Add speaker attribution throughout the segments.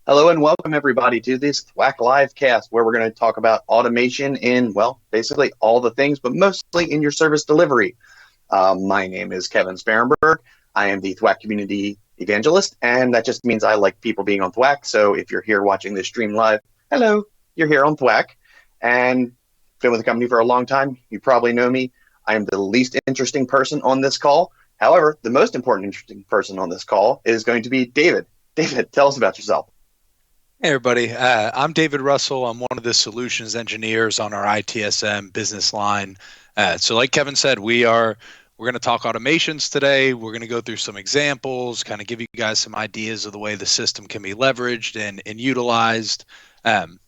Speaker 1: Hello and welcome everybody to this THWACK Livecast where we're going to talk about automation in, well, basically all the things, but mostly in your service delivery. My name is Kevin Sparenberg. I am the THWACK community evangelist, and that just means I like people being on THWACK. So if you're here watching this stream live, hello, you're here on THWACK, and been with the company for a long time. You probably know me. I am the least interesting person on this call. However, the most important interesting person on this call is going to be David. David, tell us about yourself.
Speaker 2: Hey everybody, I'm David Russell. I'm one of the solutions engineers on our ITSM business line. So like Kevin said, we're going to talk automations today. We're going to go through some examples, kind of give you guys some ideas of the way the system can be leveraged and utilized. And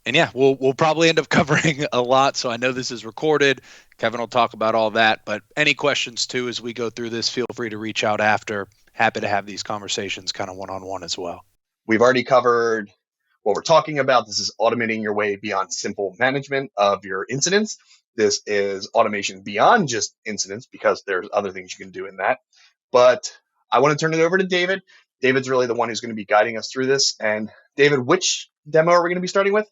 Speaker 2: yeah, we'll probably end up covering a lot. So I know this is recorded. Kevin will talk about all that, but any questions too as we go through this, feel free to reach out after. Happy to have these conversations kind of one-on-one as well.
Speaker 1: We've already covered what we're talking about. This is automating your way beyond simple management of your incidents. This is automation beyond just incidents because there's other things you can do in that. But I want to turn it over to David. David's really the one who's going to be guiding us through this. And David, which demo are we going to be starting with?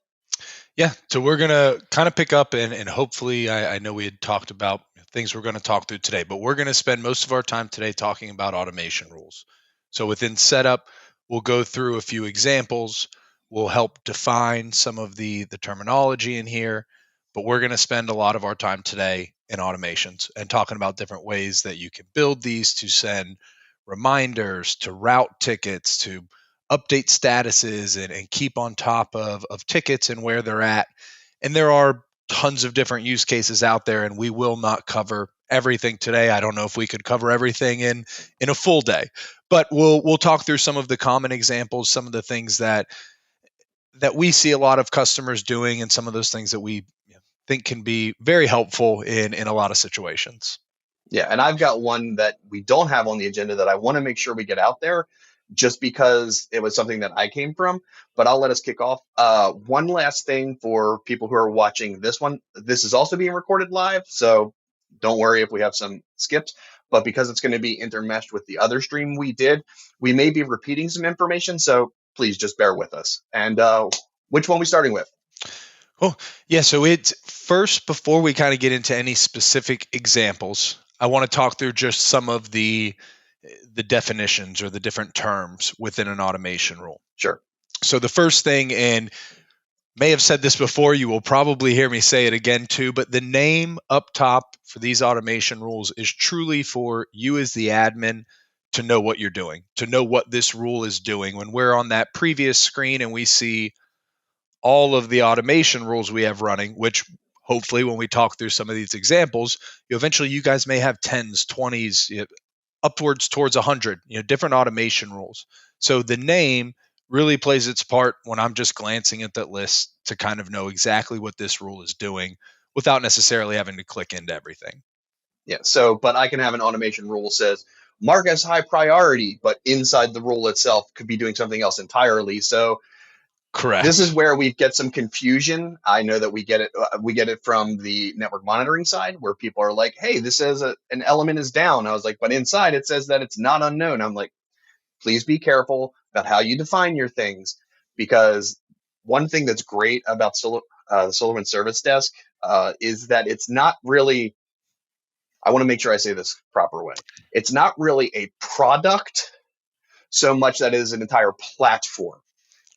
Speaker 2: Yeah, so we're going to kind of pick up and hopefully, I know we had talked about things we're going to talk through today, but we're going to spend most of our time today talking about automation rules. So within setup, we'll go through a few examples. We'll help define some of the terminology in here, but we're going to spend a lot of our time today in automations and talking about different ways that you can build these to send reminders, to route tickets, to update statuses and keep on top of tickets and where they're at. And there are tons of different use cases out there, and we will not cover everything today. I don't know if we could cover everything in a full day, but we'll talk through some of the common examples, some of the things that we see a lot of customers doing, and some of those things that we think can be very helpful in a lot of situations.
Speaker 1: Yeah, and I've got one that we don't have on the agenda that I want to make sure we get out there just because it was something that I came from, but I'll let us kick off. One last thing for people who are watching this one. This is also being recorded live, so don't worry if we have some skips, but because it's going to be intermeshed with the other stream we did, we may be repeating some information, so please just bear with us. And which one are we starting with?
Speaker 2: Oh, yeah. So it's first, before we kind of get into any specific examples, I want to talk through just some of the definitions or the different terms within an automation rule.
Speaker 1: Sure.
Speaker 2: So the first thing, and may have said this before, you will probably hear me say it again too, but the name up top for these automation rules is truly for you as the admin to know what you're doing, to know what this rule is doing. When we're on that previous screen and we see all of the automation rules we have running, which hopefully when we talk through some of these examples, eventually you guys may have 10s, 20s, upwards towards 100, different automation rules. So the name really plays its part when I'm just glancing at that list to kind of know exactly what this rule is doing without necessarily having to click into everything.
Speaker 1: Yeah, so, but I can have an automation rule says mark as high priority, but inside the rule itself could be doing something else entirely. So
Speaker 2: Correct.
Speaker 1: this is where we get some confusion. I know that we get it from the network monitoring side where people are like, hey, this says an element is down. I was like, but inside it says that it's not unknown. I'm like, please be careful about how you define your things, because one thing that's great about the SolarWinds Service Desk is that it's not really, I want to make sure I say this proper way. It's not really a product so much that it is an entire platform.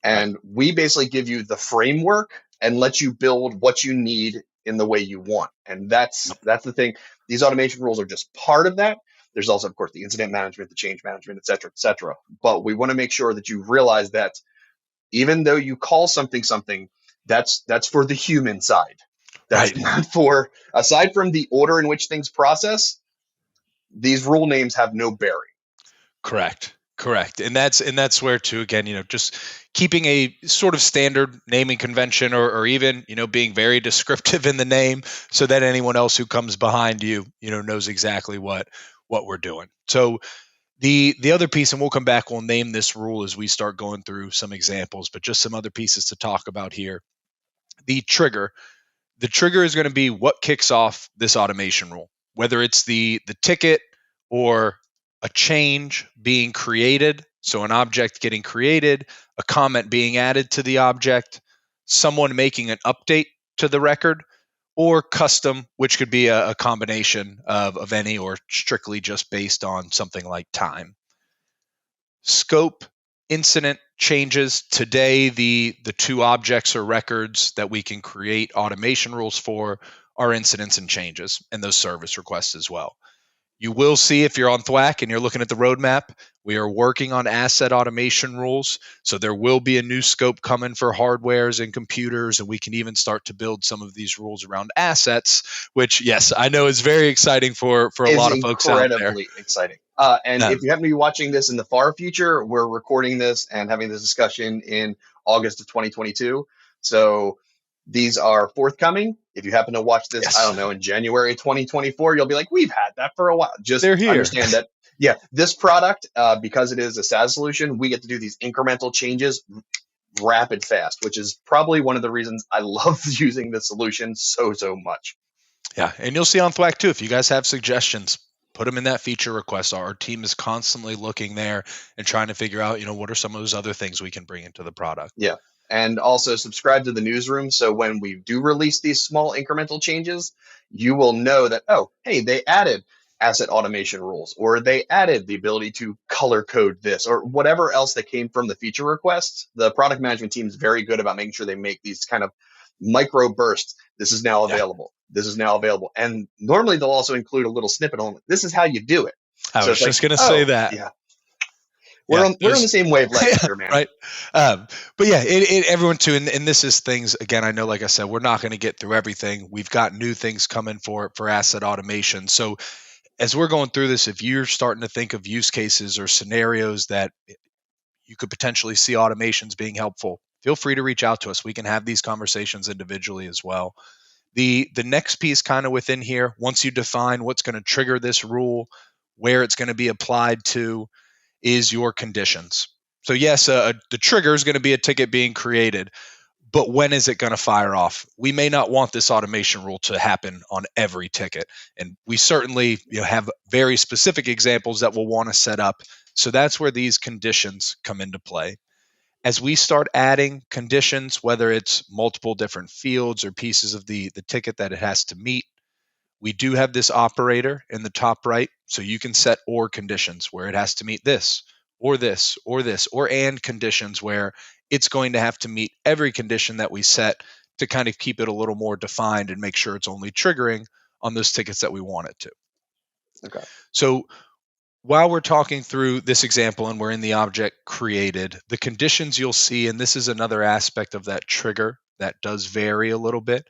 Speaker 1: And right. We basically give you the framework and let you build what you need in the way you want. And that's the thing. These automation rules are just part of that. There's also, of course, the incident management, the change management, et cetera, et cetera. But we want to make sure that you realize that even though you call something, that's for the human side. That's right. Not for, aside from the order in which things process, these rule names have no bearing.
Speaker 2: Correct. And that's where too, again, just keeping a sort of standard naming convention or even, being very descriptive in the name so that anyone else who comes behind you, knows exactly what we're doing. So the other piece, and we'll come back, we'll name this rule as we start going through some examples, but just some other pieces to talk about here. The trigger is going to be what kicks off this automation rule, whether it's the ticket or a change being created So an object getting created, a comment being added to the object, someone making an update to the record, or custom, which could be a combination of any or strictly just based on something like time. Scope, incident changes. Today, the two objects or records that we can create automation rules for are incidents and changes, and those service requests as well. You will see if you're on THWACK and you're looking at the roadmap, we are working on asset automation rules. So there will be a new scope coming for hardwares and computers, and we can even start to build some of these rules around assets, which, yes, I know is very exciting for a lot of folks out there.
Speaker 1: Incredibly exciting. And if you happen to be watching this in the far future, we're recording this and having this discussion in August of 2022. So these are forthcoming. If you happen to watch this,
Speaker 2: Yes.
Speaker 1: I don't know, in January 2024, you'll be like, we've had that for a while. Just
Speaker 2: They're here.
Speaker 1: Understand that, yeah, this product, because it is a SaaS solution, we get to do these incremental changes rapid fast, which is probably one of the reasons I love using the solution so much.
Speaker 2: Yeah, and you'll see on THWACK too, if you guys have suggestions, put them in that feature request. Our team is constantly looking there and trying to figure out, what are some of those other things we can bring into the product.
Speaker 1: Yeah. And also subscribe to the newsroom. So when we do release these small incremental changes, you will know that, oh, hey, they added asset automation rules, or they added the ability to color code this, or whatever else that came from the feature requests. The product management team is very good about making sure they make these kind of micro bursts. This is now available. This is now available. And normally they'll also include a little snippet on this is how you do it.
Speaker 2: I was just going to say that.
Speaker 1: Yeah. We're on the same wavelength here, man.
Speaker 2: Right. But yeah, everyone too. And this is things, again, I know, like I said, we're not going to get through everything. We've got new things coming for asset automation. So as we're going through this, if you're starting to think of use cases or scenarios that you could potentially see automations being helpful, feel free to reach out to us. We can have these conversations individually as well. The next piece kind of within here, once you define what's going to trigger this rule, where it's going to be applied to, is your conditions. So yes, the trigger is going to be a ticket being created, but when is it going to fire off? We may not want this automation rule to happen on every ticket, and we certainly have very specific examples that we'll want to set up. So that's where these conditions come into play. As we start adding conditions, whether it's multiple different fields or pieces of the ticket that it has to meet, we do have this operator in the top right, so you can set or conditions where it has to meet this, or this, or this, or and conditions where it's going to have to meet every condition that we set to kind of keep it a little more defined and make sure it's only triggering on those tickets that we want it to.
Speaker 1: Okay.
Speaker 2: So while we're talking through this example and we're in the object created, the conditions you'll see, and this is another aspect of that trigger that does vary a little bit,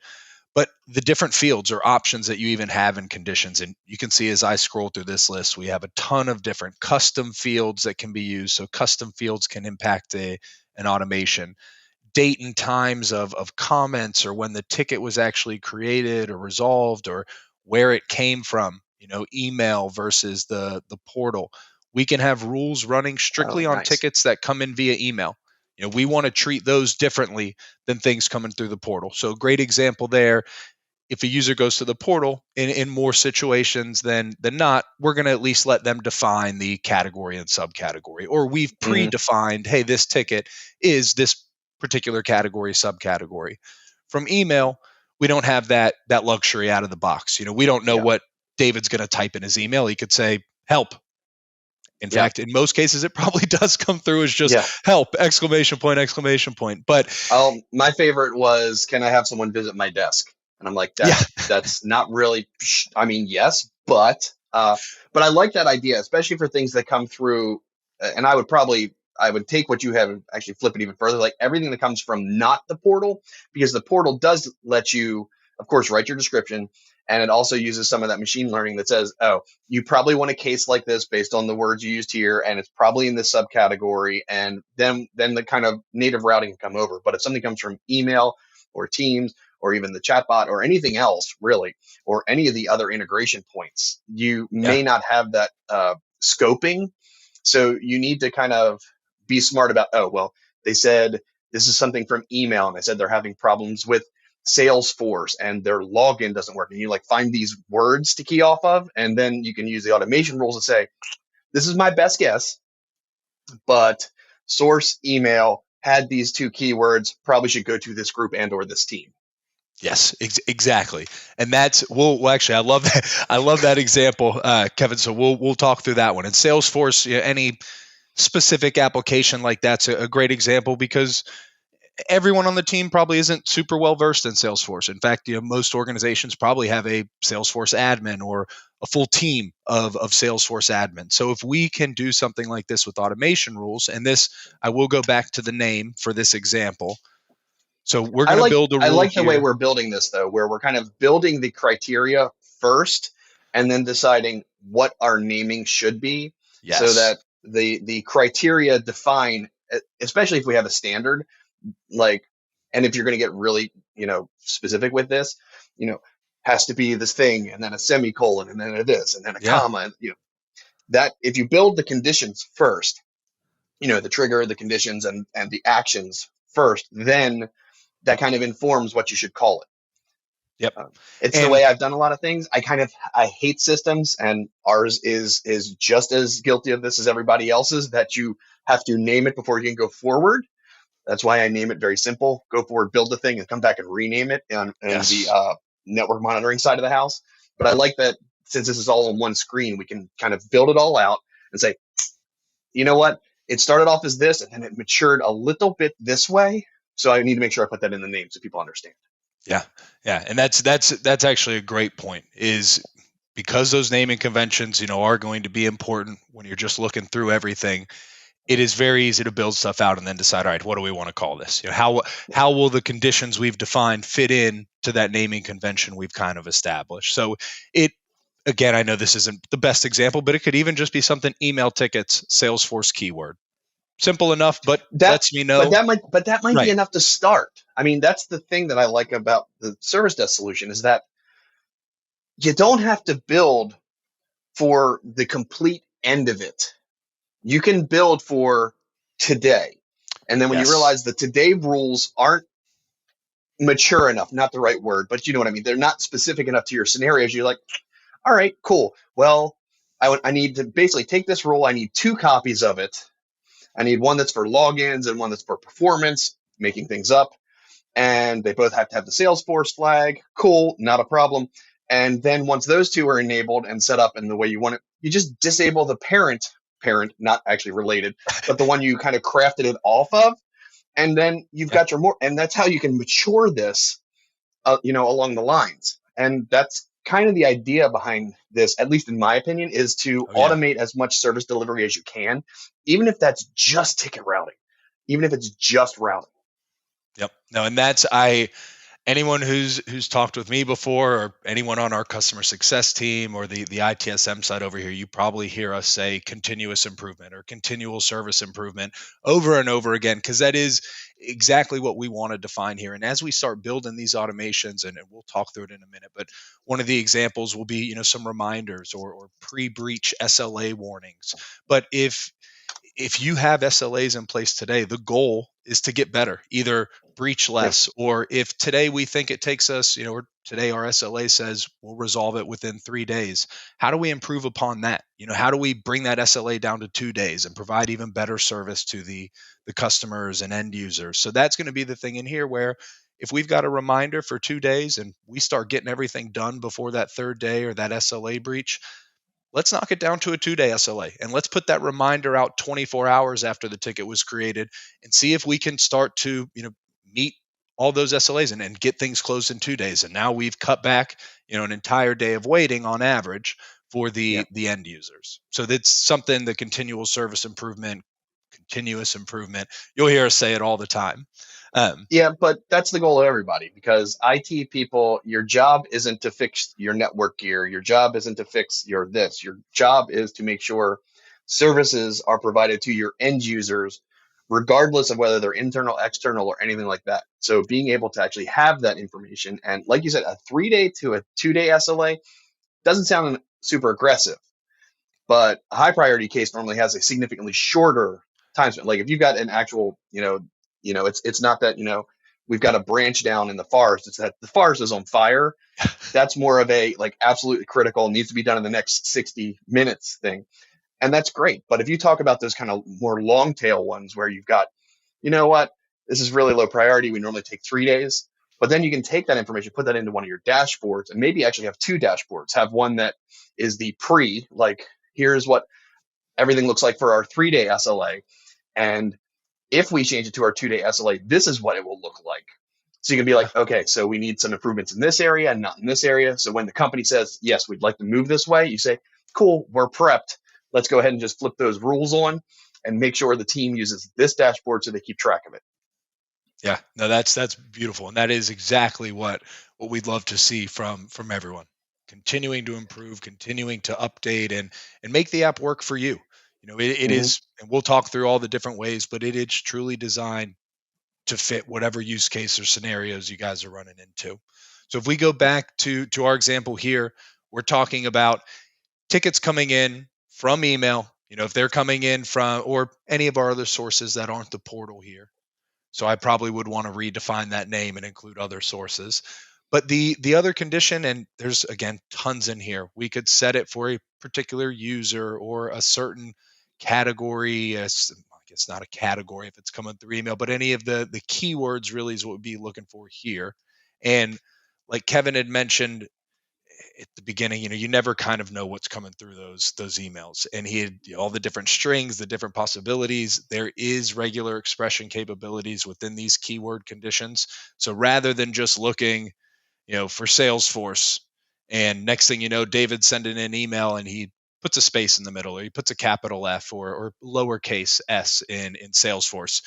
Speaker 2: but the different fields or options that you even have in conditions. And you can see as I scroll through this list, we have a ton of different custom fields that can be used. So custom fields can impact an automation. Date and times of comments, or when the ticket was actually created or resolved, or where it came from, email versus the portal. We can have rules running strictly on tickets that come in via email. We want to treat those differently than things coming through the portal. So a great example there, if a user goes to the portal in more situations than not, we're going to at least let them define the category and subcategory, or we've predefined, hey, this ticket is this particular category, subcategory. From email, we don't have that luxury out of the box. We don't know what David's going to type in his email. He could say, help. In fact, in most cases, it probably does come through as just help, exclamation point. But
Speaker 1: my favorite was, can I have someone visit my desk? And I'm like, that's not really, I mean, yes, but I like that idea, especially for things that come through. And I would take what you have and actually flip it even further, like everything that comes from not the portal, because the portal does let you, of course, write your description. And it also uses some of that machine learning that says, oh, you probably want a case like this based on the words you used here, and it's probably in this subcategory. And then the kind of native routing can come over. But if something comes from email or Teams or even the chatbot or anything else, really, or any of the other integration points, you may not have that scoping. So you need to kind of be smart about, oh, well, they said this is something from email, and they said they're having problems with Salesforce and their login doesn't work. And you find these words to key off of, and then you can use the automation rules to say, this is my best guess. but source email had these two keywords, probably should go to this group and or this team.
Speaker 2: Yes, exactly. And that's well, actually, I love that. I love that example, Kevin. So we'll talk through that one. And Salesforce, any specific application like that's a great example because everyone on the team probably isn't super well versed in Salesforce. In fact, most organizations probably have a Salesforce admin or a full team of Salesforce admins. So if we can do something like this with automation rules, and this, I will go back to the name for this example. So we're going to build a
Speaker 1: I
Speaker 2: rule
Speaker 1: like the way
Speaker 2: here.
Speaker 1: we're building this though, where we're kind of building the criteria first and then deciding what our naming should be, so
Speaker 2: Yes.
Speaker 1: that the criteria define, especially if we have a standard, like, and if you're going to get really, specific with this, has to be this thing and then a semicolon and then a this and then a
Speaker 2: Yeah.
Speaker 1: comma, and that if you build the conditions first, the trigger, the conditions, and the actions first, then that kind of informs what you should call it.
Speaker 2: Yep.
Speaker 1: It's the
Speaker 2: And
Speaker 1: way I've done a lot of things. I hate systems, and ours is just as guilty of this as everybody else's. That you have to name it before you can go forward. That's why I name it very simple: go forward, build the thing, and come back and rename it on the
Speaker 2: yes.
Speaker 1: network monitoring side of the house. But I like that since this is all on one screen, we can kind of build it all out and say, you know what? It started off as this, and then it matured a little bit this way. So I need to make sure I put that in the name so people understand.
Speaker 2: Yeah. Yeah. And that's actually a great point, is because those naming conventions, are going to be important when you're just looking through everything. It is very easy to build stuff out and then decide, all right, what do we want to call this? How will the conditions we've defined fit in to that naming convention we've kind of established? So it, again, I know this isn't the best example, but it could even just be something: email tickets, Salesforce keyword. Simple enough, but
Speaker 1: That,
Speaker 2: lets me know.
Speaker 1: but that might be
Speaker 2: Right.
Speaker 1: enough to start. I mean, that's the thing that I like about the service desk solution, is that you don't have to build for the complete end of it. You can build for today. And then when you
Speaker 2: Yes.
Speaker 1: realize the today rules aren't mature enough, not the right word, but you know what I mean. They're not specific enough to your scenarios. You're like, all right, cool. Well, I need to basically take this rule. I need two copies of it. I need one that's for logins and one that's for performance, making things up. And they both have to have the Salesforce flag. Cool, not a problem. And then once those two are enabled and set up in the way you want it, you just disable the parent, not actually related, but the one you kind of crafted it off of. And then you've
Speaker 2: Yeah.
Speaker 1: got your more, and that's how you can mature this, along the lines. And that's kind of the idea behind this, at least in my opinion, is to
Speaker 2: Oh yeah.
Speaker 1: automate as much service delivery as you can, even if that's just ticket routing, even if it's just routing.
Speaker 2: Yep. No, and that's anyone who's talked with me before, or anyone on our customer success team or the ITSM side over here, you probably hear us say continuous improvement or continual service improvement over and over again, because that is exactly what we want to define here. And as we start building these automations, and we'll talk through it in a minute, but one of the examples will be, some reminders or pre-breach SLA warnings. But if you have SLAs in place today, the goal is to get better, either breach
Speaker 1: Yep.
Speaker 2: less, or if today we think it takes us, or today our SLA says we'll resolve it within 3 days, how do we improve upon that? How do we bring that SLA down to 2 days and provide even better service to the customers and end users? So that's going to be the thing in here, where if we've got a reminder for 2 days and we start getting everything done before that third day or that SLA breach, let's knock it down to a 2-day SLA, and let's put that reminder out 24 hours after the ticket was created and see if we can start to, meet all those SLAs and get things closed in 2 days. And now we've cut back, an entire day of waiting on average for
Speaker 1: Yep.
Speaker 2: the end users. So that's something, the continual service improvement, continuous improvement. You'll hear us say it all the time.
Speaker 1: Yeah, but that's the goal of everybody, because IT people, your job isn't to fix your network gear. Your job isn't to fix your this. Your job is to make sure services are provided to your end users, regardless of whether they're internal, external, or anything like that. So being able to actually have that information, and like you said, a 3-day to a 2-day SLA doesn't sound super aggressive, but a high priority case normally has a significantly shorter time span. Like if you've got an actual, it's not that, we've got a branch down in the forest. It's that the forest is on fire. That's more of a like absolutely critical, needs to be done in the next 60 minutes thing. And that's great. But if you talk about those kind of more long tail ones where you've got, you know what, this is really low priority. We normally take 3 days. But then you can take that information, put that into one of your dashboards, and maybe actually have two dashboards. Have one that is the like, here's what everything looks like for our 3-day SLA. And if we change it to our 2-day SLA, this is what it will look like. So you can be like, okay, so we need some improvements in this area and not in this area. So when the company says, yes, we'd like to move this way, you say, cool, we're prepped. Let's go ahead and just flip those rules on and make sure the team uses this dashboard so they keep track of it.
Speaker 2: Yeah, no, that's beautiful, and that is exactly what we'd love to see from everyone. Continuing to improve, continuing to update, and make the app work for you. It is, and we'll talk through all the different ways, but it is truly designed to fit whatever use case or scenarios you guys are running into. So if we go back to our example here, we're talking about tickets coming in from email. If they're coming in from or any of our other sources that aren't the portal here. So I probably would want to redefine that name and include other sources. But the other condition, and there's again tons in here, we could set it for a particular user or a certain category. I guess not a category if it's coming through email, but any of the keywords really is what we'd be looking for here. And like Kevin had mentioned at the beginning, you never kind of know what's coming through those emails. And he had all the different strings, the different possibilities. There is regular expression capabilities within these keyword conditions. So rather than just looking, for Salesforce, and next thing you know, David's sending an email and he puts a space in the middle, or he puts a capital F or lowercase s in Salesforce.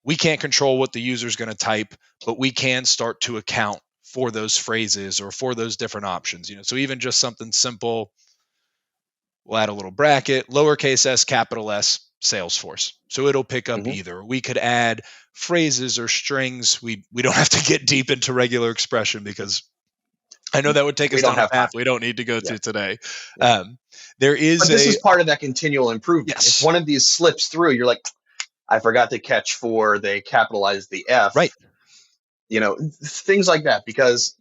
Speaker 2: We can't control what the user is going to type, but we can start to account for those phrases or for those different options. So even just something simple, we'll add a little bracket, lowercase s, capital S, Salesforce. So it'll pick up either. We could add phrases or strings. We don't have to get deep into regular expression because I know that would take us down a path we don't need to go to today. There is
Speaker 1: but this is part of that continual improvement.
Speaker 2: Yes.
Speaker 1: If one of these slips through, you're like, I forgot to catch for they capitalized the F.
Speaker 2: Right.
Speaker 1: Things like that, because,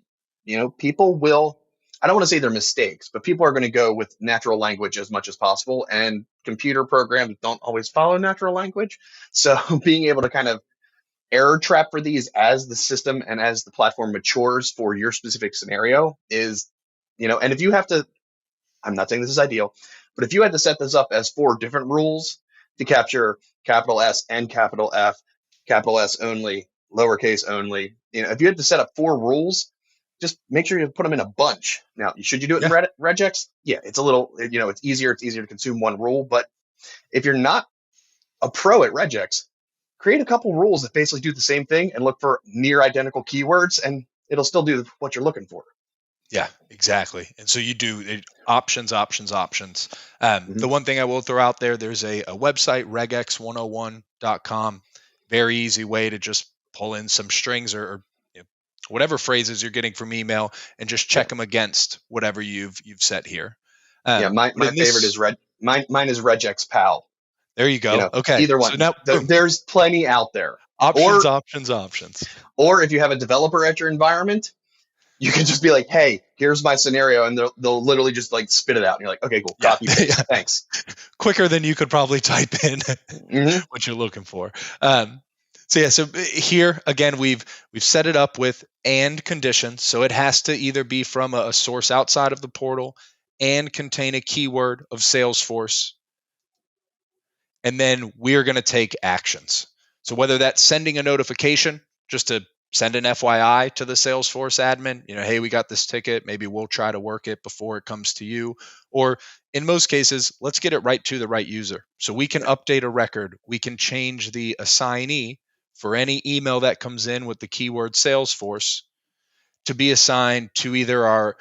Speaker 1: people will, I don't want to say they're mistakes, but people are going to go with natural language as much as possible. And computer programs don't always follow natural language. So being able to kind of error trap for these as the system and as the platform matures for your specific scenario is, and if you have to, I'm not saying this is ideal, but if you had to set this up as 4 different rules to capture capital S and capital F, capital S only, lowercase only, if you had to set up 4 rules, just make sure you put them in a bunch. Now, should you do it in regex? Yeah, it's a little, it's easier to consume one rule. But if you're not a pro at regex, create a couple rules that basically do the same thing and look for near identical keywords, and it'll still do what you're looking for.
Speaker 2: Yeah, exactly. And so you do options. The one thing I will throw out there, there's a website, regex101.com. Very easy way to just pull in some strings or whatever phrases you're getting from email and just check them against whatever you've set here.
Speaker 1: My favorite is mine is regex pal.
Speaker 2: There you go. Okay.
Speaker 1: Either one. So now, there's plenty out there.
Speaker 2: Options.
Speaker 1: Or if you have a developer at your environment, you can just be like, hey, here's my scenario. And they'll literally just like spit it out. And you're like, okay, cool. Copy, paste. Thanks.
Speaker 2: Quicker than you could probably type in what you're looking for. So here again, we've set it up with and conditions. So it has to either be from a source outside of the portal and contain a keyword of Salesforce. And then we're going to take actions. So whether that's sending a notification just to send an FYI to the Salesforce admin, hey, we got this ticket. Maybe we'll try to work it before it comes to you. Or in most cases, let's get it right to the right user. So we can update a record. We can change the assignee for any email that comes in with the keyword Salesforce to be assigned to either our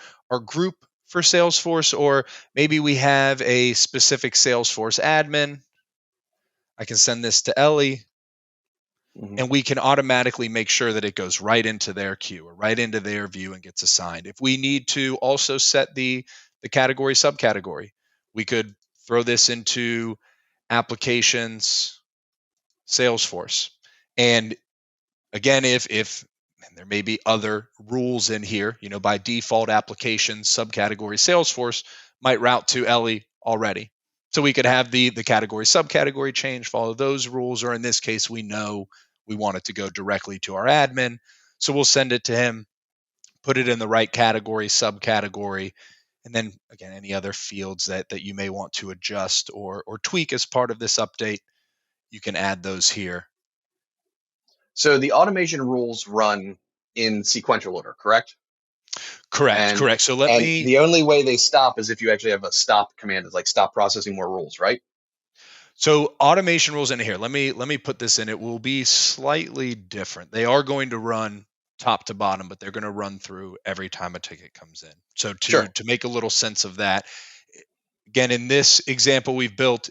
Speaker 2: group for Salesforce, or maybe we have a specific Salesforce admin. I can send this to Ellie, and we can automatically make sure that it goes right into their queue or right into their view and gets assigned. If we need to also set the category subcategory, we could throw this into applications Salesforce. And again, if and there may be other rules in here, by default applications subcategory Salesforce might route to Ellie already. So we could have the category subcategory change, follow those rules, or in this case, we know we want it to go directly to our admin. So we'll send it to him, put it in the right category, subcategory, and then again, any other fields that you may want to adjust or tweak as part of this update, you can add those here.
Speaker 1: So the automation rules run in sequential order, correct?
Speaker 2: Correct. So
Speaker 1: and the only way they stop is if you actually have a stop command. It's like stop processing more rules, right?
Speaker 2: So automation rules in here. Let me put this in. It will be slightly different. They are going to run top to bottom, but they're going to run through every time a ticket comes in. So to make a little sense of that, again, in this example we've built,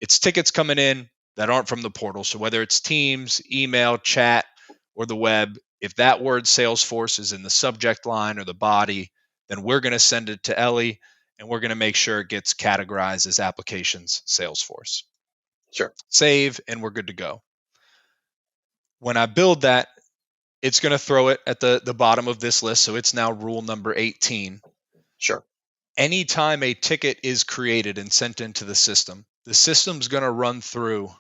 Speaker 2: it's tickets coming in that aren't from the portal. So whether it's Teams, email, chat, or the web, if that word Salesforce is in the subject line or the body, then we're going to send it to Ellie and we're going to make sure it gets categorized as applications Salesforce.
Speaker 1: Sure.
Speaker 2: Save, and we're good to go. When I build that, it's going to throw it at the bottom of this list. So it's now rule number 18.
Speaker 1: Sure.
Speaker 2: Anytime a ticket is created and sent into the system's going to run through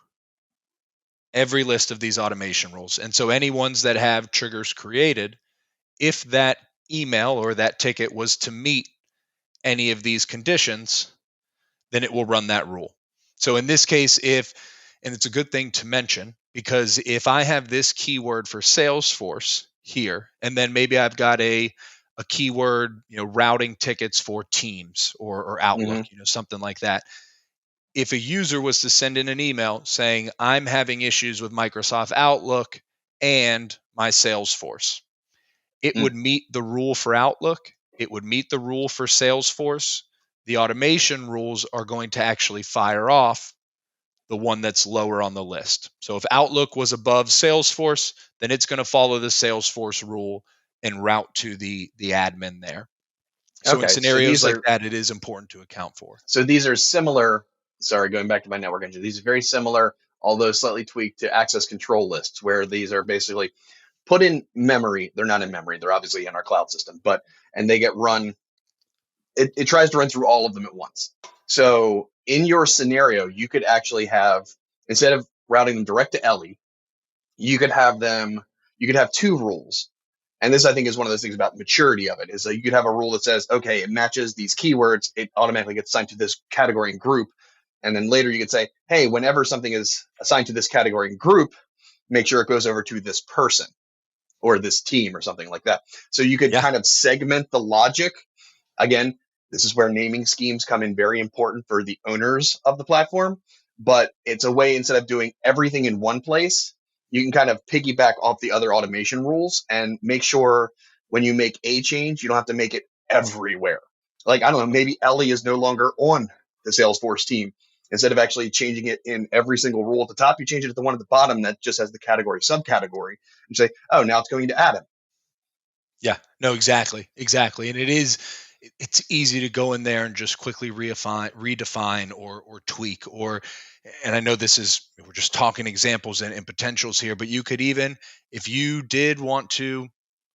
Speaker 2: every list of these automation rules. And so any ones that have triggers created, if that email or that ticket was to meet any of these conditions, then it will run that rule. So in this case, and it's a good thing to mention, because if I have this keyword for Salesforce here, and then maybe I've got a keyword, routing tickets for Teams or Outlook, something like that. If a user was to send in an email saying, I'm having issues with Microsoft Outlook and my Salesforce, it would meet the rule for Outlook. It would meet the rule for Salesforce. The automation rules are going to actually fire off the one that's lower on the list. So if Outlook was above Salesforce, then it's going to follow the Salesforce rule and route to the admin there. So in scenarios like that, it is important to account for.
Speaker 1: So these are similar. Sorry, going back to my network engine. These are very similar, although slightly tweaked, to access control lists, where these are basically put in memory. They're not in memory. They're obviously in our cloud system, and they get run. It tries to run through all of them at once. So in your scenario, you could actually have, instead of routing them direct to Ellie, you could have two rules. And this, I think, is one of those things about maturity of it, is that you could have a rule that says, okay, it matches these keywords, it automatically gets assigned to this category and group. And then later you could say, hey, whenever something is assigned to this category and group, make sure it goes over to this person or this team or something like that. So you could kind of segment the logic. Again, this is where naming schemes come in very important for the owners of the platform. But it's a way, instead of doing everything in one place, you can kind of piggyback off the other automation rules and make sure when you make a change, you don't have to make it everywhere. Like, I don't know, maybe Ellie is no longer on the Salesforce team. Instead of actually changing it in every single rule at the top, you change it to the one at the bottom that just has the category subcategory and say, oh, now it's going to Adam.
Speaker 2: Yeah, no, exactly. And it's easy to go in there and just quickly redefine or tweak, and I know we're just talking examples and potentials here, but you could even, if you did want to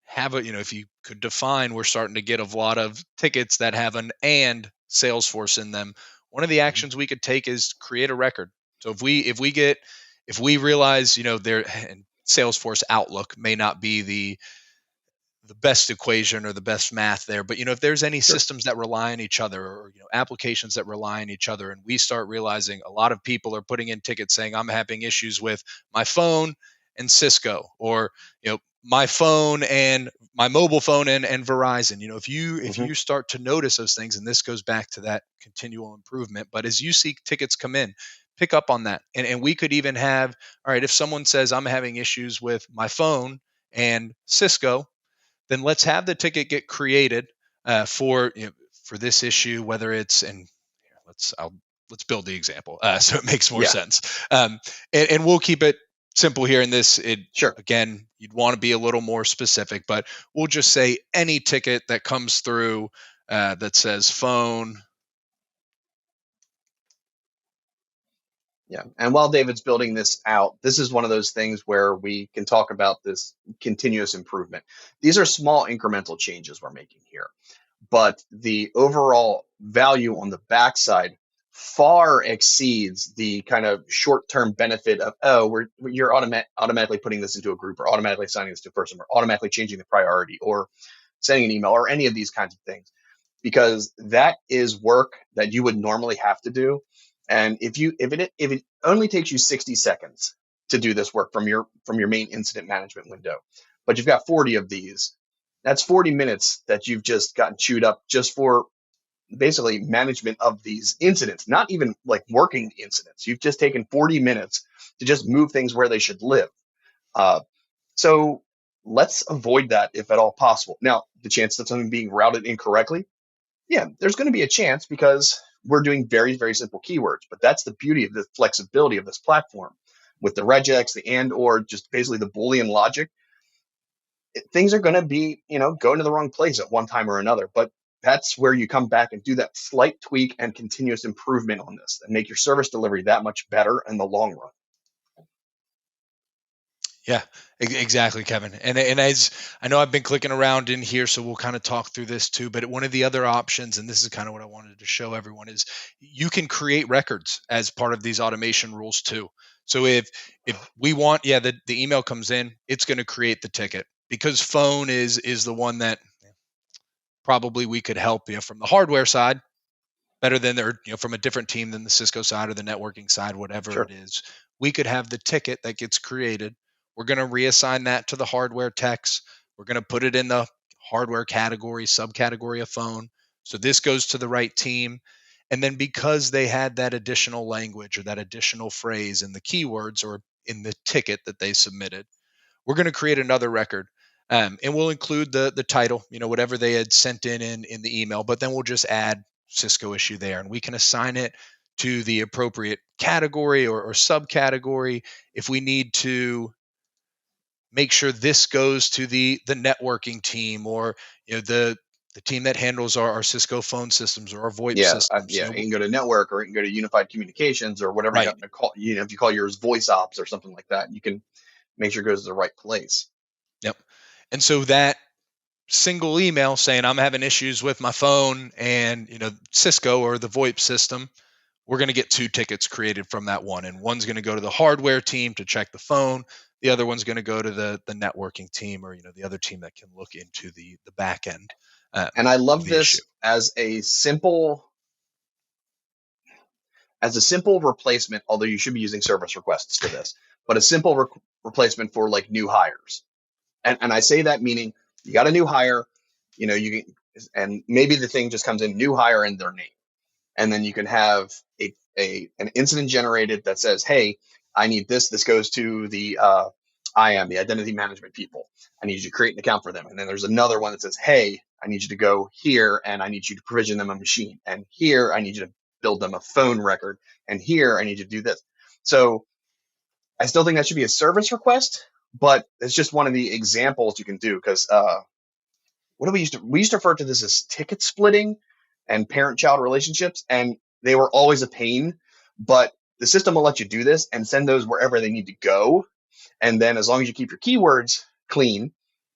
Speaker 2: have if you could define, we're starting to get a lot of tickets that have an and Salesforce in them. One of the actions we could take is create a record. So if we realize, there, and Salesforce Outlook may not be the best equation or the best math there, but if there's any systems that rely on each other, or applications that rely on each other, and we start realizing a lot of people are putting in tickets saying, I'm having issues with my phone and Cisco, or my phone and my mobile phone and Verizon. If you start to notice those things, and this goes back to that continual improvement, but as you see tickets come in, pick up on that. And we could even have, all right, if someone says, I'm having issues with my phone and Cisco, then let's have the ticket get created for this issue, whether it's, and let's build the example so it makes more sense. And we'll keep it simple here in this. Again, you'd want to be a little more specific, but we'll just say any ticket that comes through that says phone.
Speaker 1: Yeah. And while David's building this out, this is one of those things where we can talk about this continuous improvement. These are small incremental changes we're making here, but the overall value on the backside far exceeds the kind of short-term benefit of, you're automatically putting this into a group, or automatically assigning this to a person, or automatically changing the priority, or sending an email, or any of these kinds of things, because that is work that you would normally have to do. And if it only takes you 60 seconds to do this work from your main incident management window, but you've got 40 of these, that's 40 minutes that you've just gotten chewed up just for basically management of these incidents, not even like working incidents. You've just taken 40 minutes to just move things where they should live. So let's avoid that if at all possible. Now, the chance that something being routed incorrectly, yeah, there's going to be a chance, because we're doing very, very simple keywords. But that's the beauty of the flexibility of this platform. With the regex, the and, or just basically the Boolean logic, things are going to be, going to the wrong place at one time or another. But that's where you come back and do that slight tweak and continuous improvement on this, and make your service delivery that much better in the long run.
Speaker 2: Yeah, exactly, Kevin. And as I know, I've been clicking around in here, so we'll kind of talk through this too. But one of the other options, and this is kind of what I wanted to show everyone, is you can create records as part of these automation rules too. So if we want, the email comes in, it's going to create the ticket, because phone is the one that probably we could help from the hardware side better than they're from a different team than the Cisco side or the networking side, whatever
Speaker 1: Sure.
Speaker 2: it is. We could have the ticket that gets created. We're going to reassign that to the hardware techs. We're going to put it in the hardware category, subcategory of phone. So this goes to the right team. And then because they had that additional language or that additional phrase in the keywords or in the ticket that they submitted, we're going to create another record. And we'll include the title, whatever they had sent in the email, but then we'll just add Cisco issue there, and we can assign it to the appropriate category or subcategory if we need to make sure this goes to the networking team, or the team that handles our Cisco phone systems or our VoIP systems.
Speaker 1: It can go to network, or it can go to unified communications, or whatever you
Speaker 2: Right.
Speaker 1: happen to call. If you call yours voice ops or something like that, you can make sure it goes to the right place.
Speaker 2: Yep. And so that single email saying I'm having issues with my phone and Cisco or the VoIP system, we're going to get 2 tickets created from that one, and one's going to go to the hardware team to check the phone. The other one's going to go to the networking team, or the other team that can look into the back end.
Speaker 1: And I love this as a simple replacement, although you should be using service requests for this, but a simple replacement for like new hires. And I say that meaning you got a new hire, you can, and maybe the thing just comes in new hire and their name. And then you can have an incident generated that says, hey, I need this. This goes to the IAM, the identity management people. I need you to create an account for them. And then there's another one that says, hey, I need you to go here and I need you to provision them a machine. And here I need you to build them a phone record. And here I need you to do this. So I still think that should be a service request, but it's just one of the examples you can do, because what do we used to refer to this as ticket splitting and parent-child relationships, and they were always a pain, but the system will let you do this and send those wherever they need to go. And then as long as you keep your keywords clean,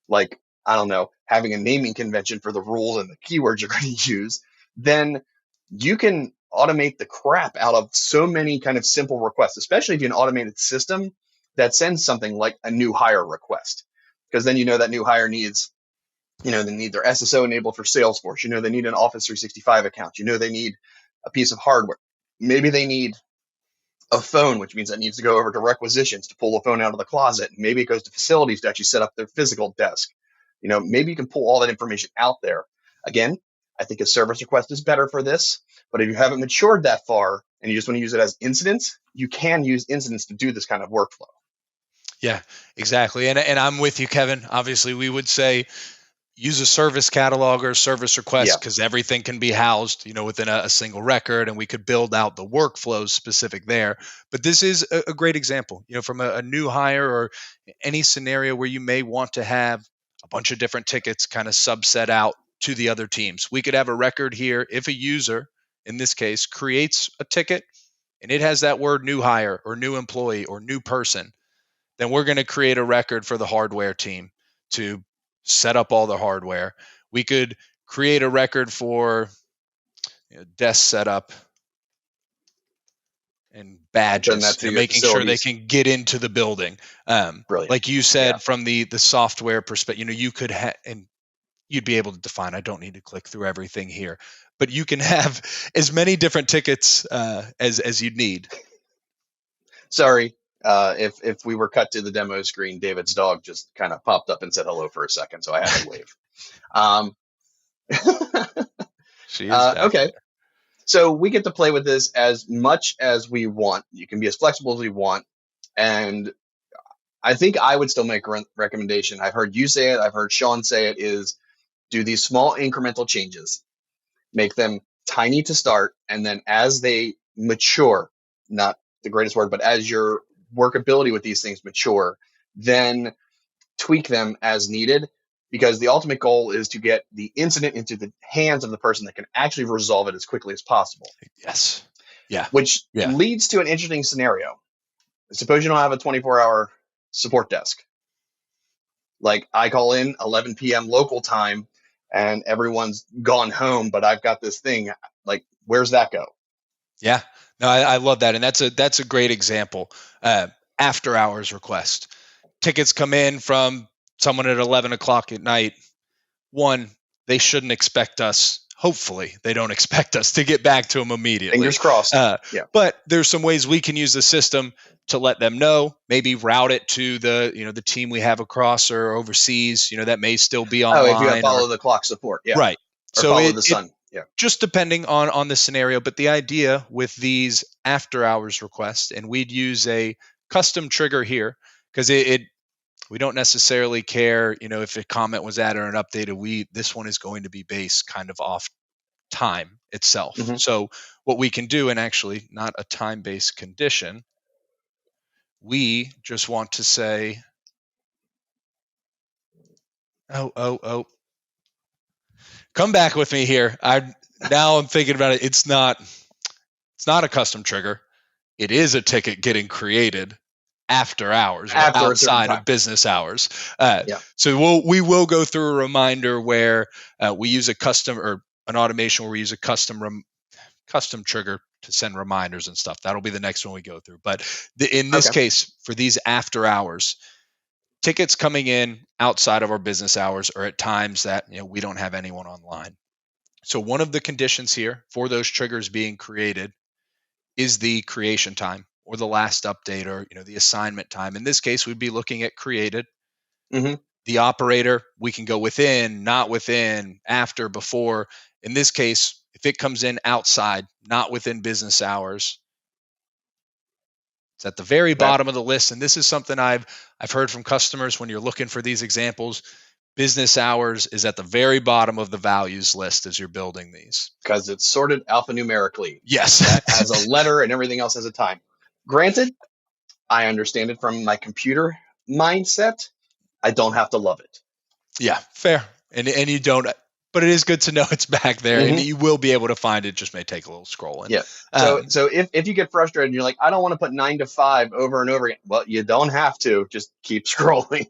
Speaker 1: like, I don't know, having a naming convention for the rules and the keywords you're going to use, then you can automate the crap out of so many kind of simple requests, especially if you have an automated system that sends something like a new hire request, because then that new hire needs, they need their SSO enabled for Salesforce. They need an Office 365 account. They need a piece of hardware. Maybe they need a phone, which means that needs to go over to requisitions to pull the phone out of the closet. Maybe it goes to facilities to actually set up their physical desk. Maybe you can pull all that information out there. Again, I think a service request is better for this, but if you haven't matured that far and you just want to use it as incidents, you can use incidents to do this kind of workflow.
Speaker 2: Yeah, exactly. And I'm with you, Kevin. Obviously, we would say use a service catalog or a service request, because everything can be housed, within a single record, and we could build out the workflows specific there. But this is a great example, from a new hire or any scenario where you may want to have a bunch of different tickets kind of subset out to the other teams. We could have a record here if a user, in this case, creates a ticket and it has that word new hire or new employee or new person, then we're going to create a record for the hardware team to set up all the hardware. We could create a record for desk setup and badges,
Speaker 1: that to your
Speaker 2: making sure they
Speaker 1: facilities.
Speaker 2: can get into the building.
Speaker 1: Brilliant.
Speaker 2: Like you said, from the software perspective, you could and you'd be able to define, I don't need to click through everything here, but you can have as many different tickets as you'd need.
Speaker 1: Sorry, if we were cut to the demo screen, David's dog just kind of popped up and said hello for a second, so I had to wave.
Speaker 2: She is back
Speaker 1: okay.
Speaker 2: there.
Speaker 1: So we get to play with this as much as we want. You can be as flexible as we want. And I think I would still make a recommendation. I've heard you say it. I've heard Sean say it, is do these small incremental changes, make them tiny to start. And then as they mature, not the greatest word, but as your workability with these things mature, then tweak them as needed. Because the ultimate goal is to get the incident into the hands of the person that can actually resolve it as quickly as possible.
Speaker 2: Yes. Yeah.
Speaker 1: Which leads to an interesting scenario. Suppose you don't have a 24-hour support desk. Like I call in 11 p.m. local time and everyone's gone home, but I've got this thing. Like, where's that go?
Speaker 2: Yeah. No, I love that. And that's a great example. After hours request. Tickets come in from someone at 11 o'clock at night. One, they shouldn't expect us. Hopefully, they don't expect us to get back to them immediately.
Speaker 1: Fingers crossed.
Speaker 2: But there's some ways we can use the system to let them know. Maybe route it to the team we have across or overseas. That may still be online.
Speaker 1: Oh, if you have follow the clock support, yeah,
Speaker 2: right.
Speaker 1: Or so follow the sun, yeah.
Speaker 2: Just depending on the scenario. But the idea with these after hours requests, and we'd use a custom trigger here because we don't necessarily care, if a comment was added or an updated. This one is going to be based kind of off time itself. Mm-hmm. So what we can do, and actually not a time-based condition, we just want to say, oh, come back with me here. Now I'm thinking about it. It's not a custom trigger. It is a ticket getting created after hours, outside of business hours. So we will go through a reminder where we use a custom or an automation where we use a custom trigger to send reminders and stuff. That'll be the next one we go through. But in this case, for these after hours, tickets coming in outside of our business hours or at times that we don't have anyone online. So one of the conditions here for those triggers being created is the creation time, or the last update, or the assignment time. In this case, we'd be looking at created.
Speaker 1: Mm-hmm.
Speaker 2: The operator, we can go within, not within, after, before. In this case, if it comes in outside, not within business hours, it's at the very bottom of the list. And this is something I've heard from customers when you're looking for these examples. Business hours is at the very bottom of the values list as you're building these.
Speaker 1: Because it's sorted alphanumerically.
Speaker 2: Yes.
Speaker 1: That has a letter and everything else has a time. Granted, I understand it from my computer mindset. I don't have to love it.
Speaker 2: Yeah, fair. And you don't, but it is good to know it's back there, mm-hmm. and you will be able to find it. Just may take a little scrolling.
Speaker 1: Yeah. So if you get frustrated and you're like, I don't want to put 9 to 5 over and over again. Well, you don't have to. Just keep scrolling.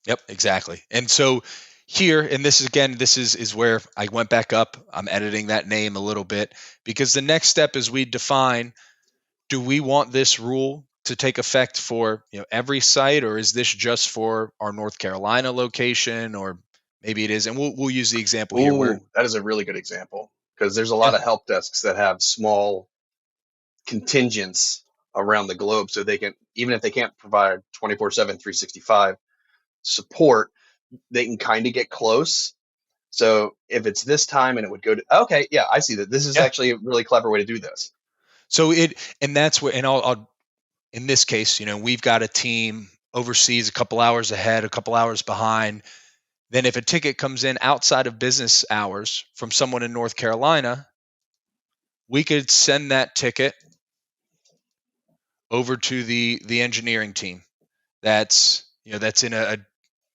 Speaker 2: Yep, exactly. And so here, and this is where I went back up. I'm editing that name a little bit because the next step is we define, do we want this rule to take effect for every site, or is this just for our North Carolina location, or maybe it is? And we'll use the example here. Where
Speaker 1: that is a really good example because there's a lot of help desks that have small contingents around the globe, so they can, even if they can't provide 24/7, 365 support, they can kind of get close. So if it's this time and it would go to, okay, yeah, I see that. This is actually a really clever way to do this.
Speaker 2: So that's where, and I'll in this case, we've got a team overseas, a couple hours ahead, a couple hours behind. Then if a ticket comes in outside of business hours from someone in North Carolina, we could send that ticket over to the engineering team that's in a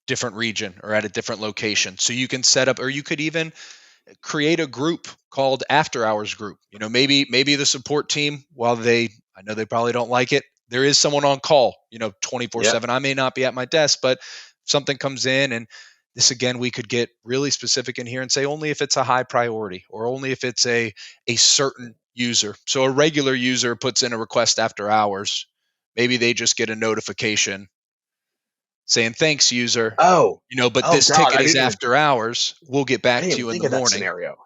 Speaker 2: different region or at a different location. So you can set up, or you could even create a group called After Hours Group. Maybe the support team, while I know they probably don't like it, there is someone on call, 24/7. I may not be at my desk, but if something comes in, and this, again, we could get really specific in here and say only if it's a high priority, or only if it's a certain user. So a regular user puts in a request after hours. Maybe they just get a notification saying, thanks, user.
Speaker 1: Oh,
Speaker 2: But
Speaker 1: oh
Speaker 2: this
Speaker 1: God,
Speaker 2: ticket is after hours. We'll get
Speaker 1: I
Speaker 2: back
Speaker 1: didn't
Speaker 2: to
Speaker 1: even
Speaker 2: you in
Speaker 1: think
Speaker 2: the
Speaker 1: of that
Speaker 2: morning.
Speaker 1: scenario.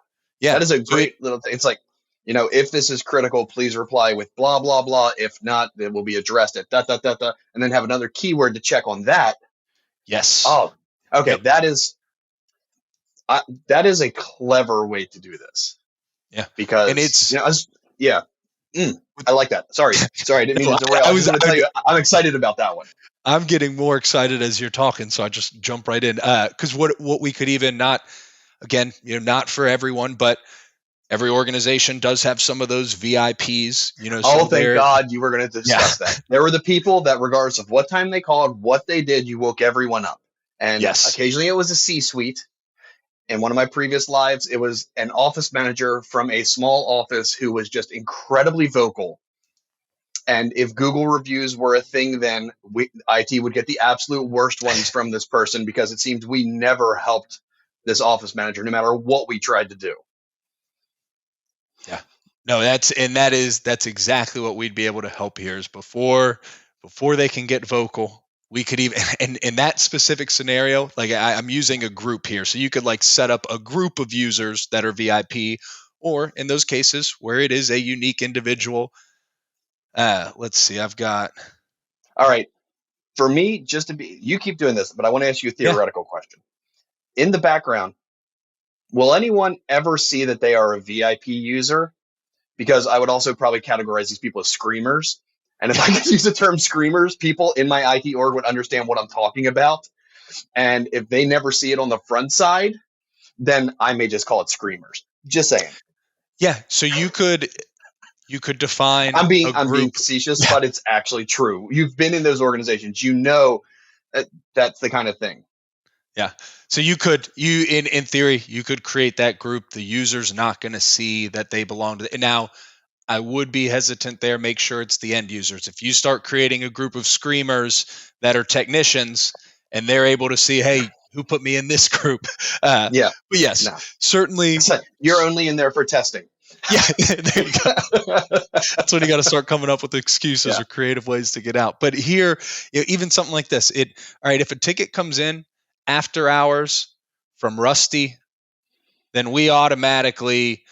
Speaker 2: Yeah.
Speaker 1: That is a
Speaker 2: So
Speaker 1: great little thing. It's like, if this is critical, please reply with blah, blah, blah. If not, it will be addressed at da, da, da, da, and then have another keyword to check on that.
Speaker 2: yes.
Speaker 1: Oh, okay.
Speaker 2: Yep.
Speaker 1: That is a clever way to do this
Speaker 2: Yeah. And
Speaker 1: because,
Speaker 2: it's,
Speaker 1: yeah. I like that. Sorry. I didn't mean to derail. I was just going to tell you, I'm excited about that one.
Speaker 2: I'm getting more excited as you're talking, so I just jump right in. Because what we could even not for everyone, but every organization does have some of those VIPs.
Speaker 1: Oh, thank God you were going to discuss
Speaker 2: Yeah.
Speaker 1: that. There were the people that, regardless of what time they called, what they did, you woke everyone up. And
Speaker 2: Yes.
Speaker 1: occasionally it was a C-suite. In one of my previous lives, it was an office manager from a small office who was just incredibly vocal. And if Google reviews were a thing, then IT would get the absolute worst ones from this person because it seemed we never helped this office manager, no matter what we tried to do.
Speaker 2: Yeah. No, that's exactly what we'd be able to help here is before they can get vocal. We could even, and in that specific scenario, like I'm using a group here. So you could like set up a group of users that are VIP, or in those cases where it is a unique individual. Let's see, I've got.
Speaker 1: All right. For me, you keep doing this, but I want to ask you a theoretical question. In the background, will anyone ever see that they are a VIP user? Because I would also probably categorize these people as screamers. And if I could use the term screamers, people in my IT org would understand what I'm talking about. And if they never see it on the front side, then I may just call it screamers. Just saying.
Speaker 2: Yeah. So you could define
Speaker 1: I'm being
Speaker 2: a group.
Speaker 1: facetious, but it's actually true. You've been in those organizations. That's the kind of thing.
Speaker 2: Yeah. So in theory, you could create that group. The user's not going to see that they belong to now. I would be hesitant there. Make sure it's the end users. If you start creating a group of screamers that are technicians and they're able to see, hey, who put me in this group?
Speaker 1: Yeah.
Speaker 2: But yes, certainly.
Speaker 1: You're only in there for testing.
Speaker 2: Yeah, there you go. That's when you got to start coming up with excuses or creative ways to get out. But here, even something like this, all right, if a ticket comes in after hours from Rusty, then we automatically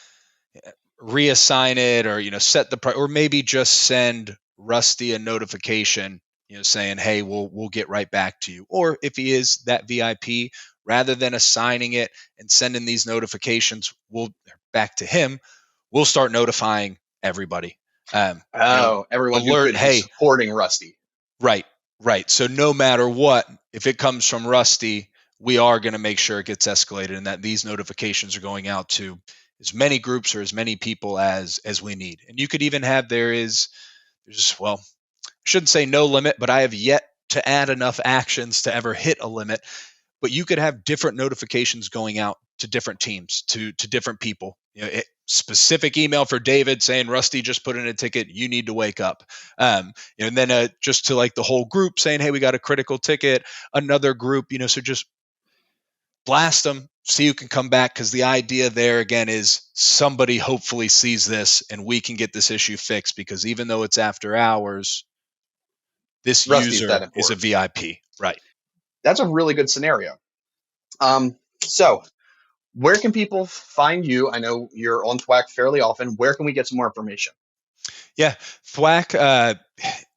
Speaker 2: reassign it or set or maybe just send Rusty a notification saying, hey, we'll get right back to you. Or if he is that VIP, rather than assigning it and sending these notifications back to him, we'll start notifying everybody.
Speaker 1: Everyone who could be supporting Rusty.
Speaker 2: Right. So no matter what, if it comes from Rusty, we are going to make sure it gets escalated and that these notifications are going out to as many groups or as many people as we need. And you could even have I shouldn't say no limit, but I have yet to add enough actions to ever hit a limit. But you could have different notifications going out to different teams, to different people. Specific email for David saying Rusty just put in a ticket, you need to wake up. And then just to like the whole group saying, hey, we got a critical ticket. Another group, so just blast them, see who can come back, because the idea there again is somebody hopefully sees this and we can get this issue fixed, because even though it's after hours, this
Speaker 1: Rusty's
Speaker 2: user is a VIP. Right.
Speaker 1: That's a really good scenario. So where can people find you? I know you're on THWACK fairly often. Where can we get some more information?
Speaker 2: Yeah, THWACK,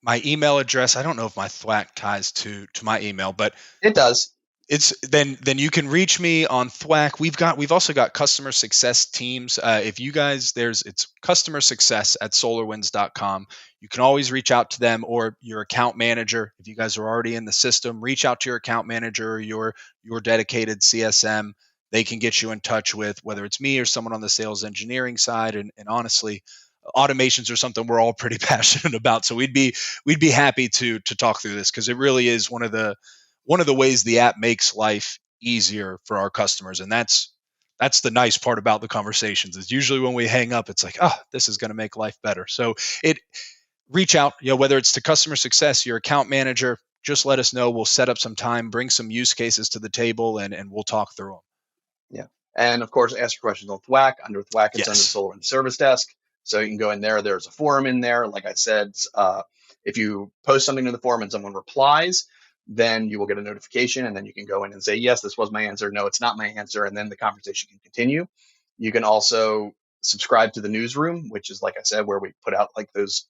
Speaker 2: my email address, I don't know if my THWACK ties to my email, but
Speaker 1: it does.
Speaker 2: It's then you can reach me on THWACK. We've also got customer success teams. If you guys, it's customer success at SolarWinds.com. You can always reach out to them or your account manager. If you guys are already in the system, reach out to your account manager or your dedicated CSM. They can get you in touch with whether it's me or someone on the sales engineering side. And honestly, automations are something we're all pretty passionate about. So we'd be happy to talk through this, because it really is one of the ways the app makes life easier for our customers. And that's the nice part about the conversations, is usually when we hang up, it's like, oh, this is going to make life better. So reach out, whether it's to customer success, your account manager, just let us know. We'll set up some time, bring some use cases to the table, and we'll talk through them.
Speaker 1: Yeah. And of course, ask your questions on THWACK. Under THWACK, it's under the SolarWinds Service Desk. So you can go in there. There's a forum in there. Like I said, if you post something to the forum and someone replies, then you will get a notification, and then you can go in and say, yes, this was my answer. No, it's not my answer. And then the conversation can continue. You can also subscribe to the newsroom, which is, like I said, where we put out like those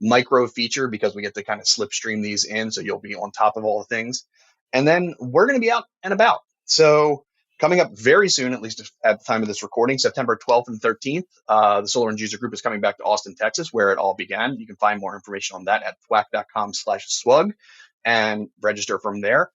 Speaker 1: micro feature, because we get to kind of slipstream these in. So you'll be on top of all the things. And then we're going to be out and about. So coming up very soon, at least at the time of this recording, September 12th and 13th, the SolarWinds user group is coming back to Austin, Texas, where it all began. You can find more information on that at thwack.com/swug and register from there.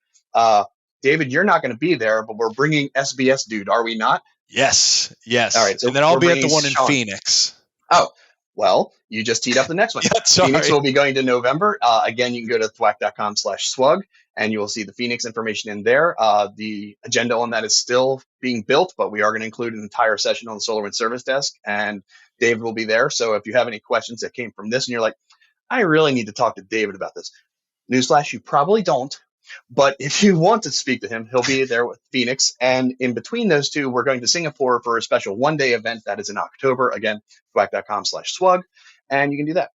Speaker 1: David, you're not going to be there, but we're bringing SBS Dude, are we not?
Speaker 2: Yes.
Speaker 1: All right. So
Speaker 2: and then I'll
Speaker 1: we're
Speaker 2: be at the
Speaker 1: bringing
Speaker 2: one in
Speaker 1: Sean.
Speaker 2: Phoenix.
Speaker 1: Oh, well, you just teed up the next one.
Speaker 2: Yeah, sorry.
Speaker 1: Phoenix will be going to November. Again, you can go to thwack.com/swug and you will see the Phoenix information in there. The agenda on that is still being built, but we are going to include an entire session on the SolarWinds Service Desk, and David will be there. So if you have any questions that came from this and you're like, I really need to talk to David about this, newsflash, you probably don't. But if you want to speak to him, he'll be there with Phoenix. And in between those two, we're going to Singapore for a special one-day event that is in October. Again, thwack.com/swug, and you can do that.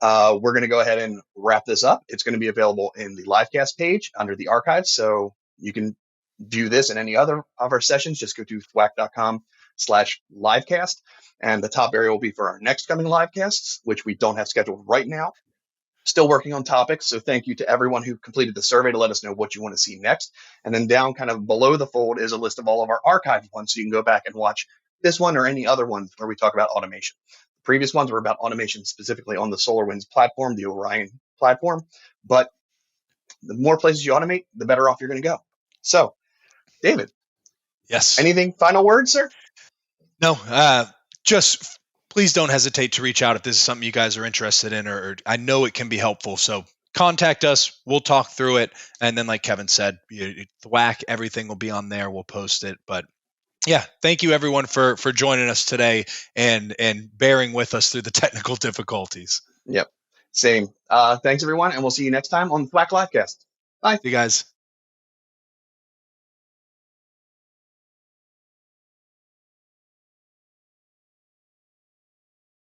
Speaker 1: We're going to go ahead and wrap this up. It's going to be available in the livecast page under the archives. So you can view this and any other of our sessions. Just go to thwack.com/livecast. And the top area will be for our next coming livecasts, which we don't have scheduled right now. Still working on topics. So thank you to everyone who completed the survey to let us know what you want to see next. And then down kind of below the fold is a list of all of our archived ones. So you can go back and watch this one or any other one where we talk about automation. The previous ones were about automation specifically on the SolarWinds platform, the Orion platform. But the more places you automate, the better off you're going to go. So, David.
Speaker 2: Yes.
Speaker 1: Anything final words, sir?
Speaker 2: No, just please don't hesitate to reach out if this is something you guys are interested in, or I know it can be helpful. So contact us. We'll talk through it. And then, like Kevin said, THWACK, everything will be on there. We'll post it. But yeah, thank you everyone for joining us today and bearing with us through the technical difficulties.
Speaker 1: Yep. Same. Thanks everyone. And we'll see you next time on the THWACK Livecast. Bye.
Speaker 2: See you guys.